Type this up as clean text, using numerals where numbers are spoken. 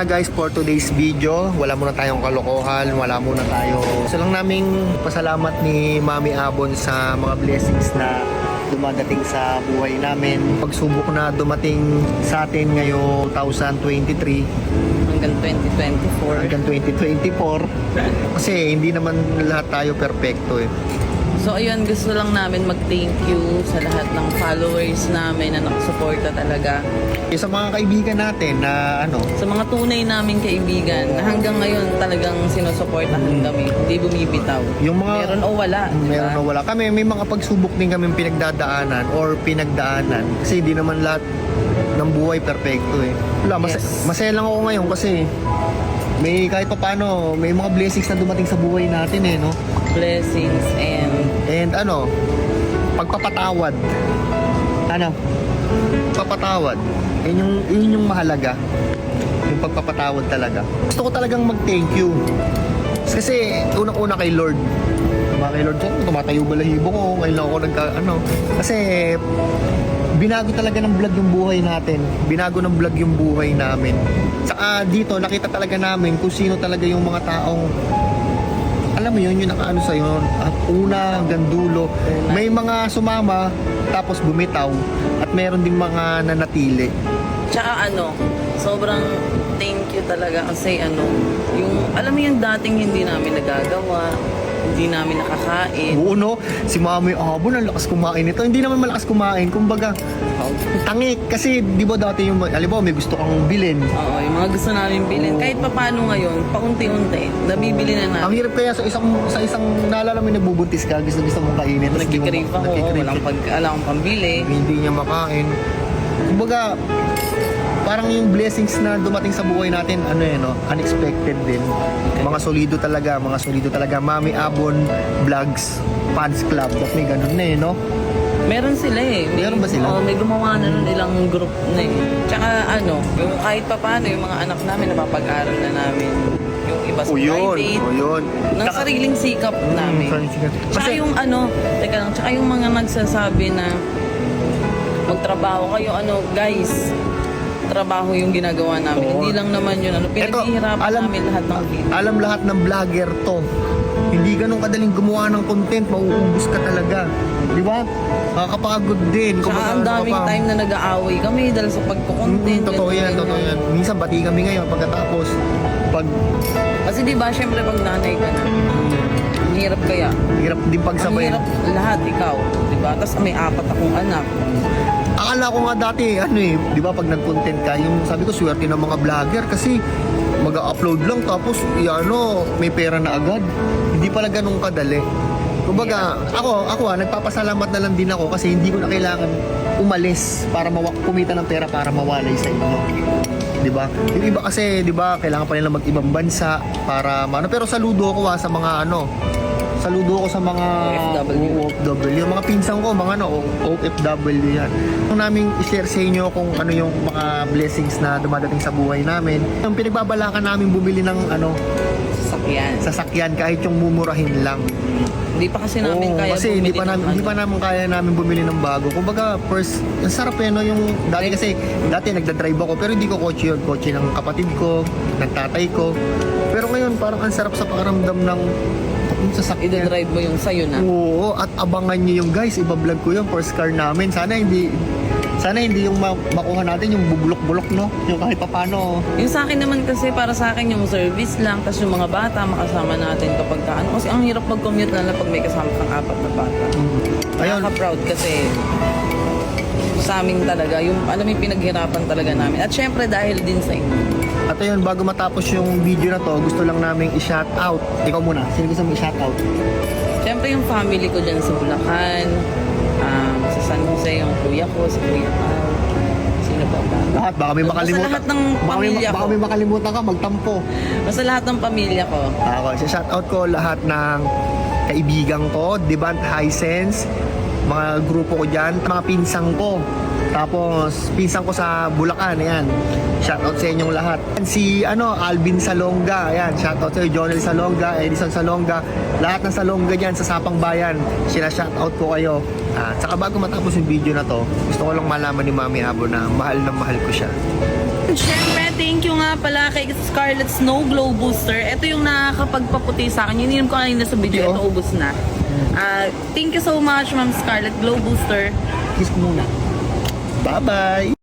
Guys, for today's video, wala muna tayong kalokohan, wala muna tayo. Gusto lang naming pasalamat ni Mami Abon sa mga blessings na dumadating sa buhay namin. Pagsubok na dumating sa atin ngayong 2023 hanggang 2024. hanggang 2024 kasi hindi naman lahat tayo perfecto eh. So ayun, gusto lang namin mag-thank you sa lahat ng followers namin na nakasuporta talaga. Sa mga kaibigan natin na Sa mga tunay naming kaibigan na hanggang ngayon talagang sinusuportahan kami, hindi bumibitaw. Yung mga Meron o wala. meron diba? o wala. Kami may mga pagsubok din kami pinagdadaanan or pinagdaanan kasi hindi naman lahat ng buhay perfecto eh. Wala, Yes. masaya lang ako ngayon kasi may kahit pa paano, may mga blessings na dumating sa buhay natin eh, no? Blessings And pagpapatawad. Pagpapatawad. Yun yung mahalaga. Yung pagpapatawad talaga. Gusto ko talagang mag-thank you. Kasi unang-una kay Lord. Kay Lord, tumatayo balahibo ko. Ngayon lang ako Kasi binago talaga ng vlog yung buhay natin. Binago ng vlog yung buhay namin. Saka dito, nakita talaga namin kung sino talaga yung mga taong alam mo yun, yung nakaano sa'yo, una hanggang dulo. May mga sumama, tapos bumitaw, at meron din mga nanatili. Tsaka sobrang thank you talaga kasi yung alam mo yung dating hindi namin nagagawa, hindi namin nakakain. Oo, no? Si Mami Abon, ang lakas kumain ito. Hindi naman malakas kumain, kumbaga, tangik. Kasi, di ba dati yung, alam mo, may gusto kang bilhin. Oo, yung mga gusto namin bilhin. Kahit paano ngayon, paunti-unti, nabibili na namin. Ang hirap kaya sa isang naalala mo nagbubuntis ka, gusto mong kainin. tapos di mo- Nagkikrave ako, wala akong pambili. Hindi niya makain. Kumbaga, parang yung blessings na dumating sa buhay natin, unexpected din. Mga solido talaga. Mami Abon Vlogs Fans Club, at may ganun na no? Meron sila Meron ba sila? Oo, may gumawa na nun ilang group na Tsaka yung kahit paano, yung mga anak namin, napapag-aral na namin. Yung iba sa private. yun. Ng sariling sikap namin. Tsaka Kasi, yung tsaka yung mga nagsasabi na magtrabaho kayo, guys, trabaho yung ginagawa namin. Oo. Hindi lang naman yun, pinaghihirapan namin lahat ng video. alam lahat ng vlogger to. Hindi ganun kadaling gumawa ng content, mauubos ka talaga. Di ba? Nakakapagod din. Tsaka ang daming time na nag-aaway kami dahil sa pagkukontent. Totoo yan. Minsan bati kami ngayon pagkatapos. Kasi di ba, syempre pag nanay ka na, ang hirap kaya. Hirap din Ang pagsabay. hirap lahat, ikaw. Di ba? Tapos may 4 akong anak. Akala ko nga dati, di ba pag nag-content ka, yung sabi ko, swerte ng mga vlogger kasi mag-upload lang tapos, may pera na agad. Hindi pala ganun kadali. Kumbaga, ako nagpapasalamat na lang din ako kasi hindi ko na kailangan umalis para kumita ng pera para mawalay sa inyo. Di ba? Yung iba kasi, di ba, kailangan pa nila mag-ibang bansa para pero saludo ako sa mga saludo ko sa mga OFW. Yung mga pinsan ko, mga OFW yan. Kung namin i-share sa inyo kung ano yung mga blessings na dumadating sa buhay namin. Yung pinagbabalakan namin bumili ng sasakyan kahit yung mumurahin lang. Hindi pa kasi namin kaya kasi bumili hindi pa namin kaya namin bumili ng bago. Kumbaga, first, ang sarap yung dati nagdadrive ako pero hindi ko kotse yun. Kotse ng kapatid ko, ng tatay ko. Pero ngayon, parang ang sarap sa pakiramdam ng sasakyan. I-drive mo yung sayo na. Oo, at abangan nyo yung guys, ibablog ko yung first car namin. Sana hindi yung makuha natin yung bubulok-bulok, no? Yung kahit papano. Yung sa akin naman kasi, para sa akin yung service lang, tapos yung mga bata makasama natin kapag kasi ang hirap mag-commute na pag may kasama kang 4 na bata. Ayun. Nakaka-proud kasi sa amin talaga, yung pinaghirapan talaga namin. At syempre dahil din sa inyo. At ayun, bago matapos yung video na to, gusto lang namin i-shout out. Ikaw muna, sino gusto mo i-shout out? Syempre yung family ko dyan sa Bulacan, sa San Jose, yung kuya ko, si Kuya Al. Sino ba? Lahat, baka may makalimutan. Basta lahat ng pamilya ko. Baka may makalimutan ka, magtampo. Basta lahat ng pamilya ko. Ako, shout out ko lahat ng kaibigan ko, Devant Hisense, mga grupo ko dyan, mga pinsang ko. Tapos, pinsan ko sa Bulacan, ayan. Shoutout sa inyong lahat. Si Alvin Salonga, ayan. Shoutout sa iyo, Jonel Salonga, Edison Salonga. Lahat ng Salonga dyan sa Sapang Bayan. Shoutout ko kayo. Saka bago matapos yung video na to, gusto ko lang malaman ni Mami Abon na mahal ko siya. Siyempre, thank you nga pala kay Scarlett Snow Glow Booster. Ito yung nakakapagpaputi sa akin. Yun ko kanina sa video. Ito, ubos na. Thank you so much, Ma'am Scarlett Glow Booster. Kiss ko muna. Bye-bye!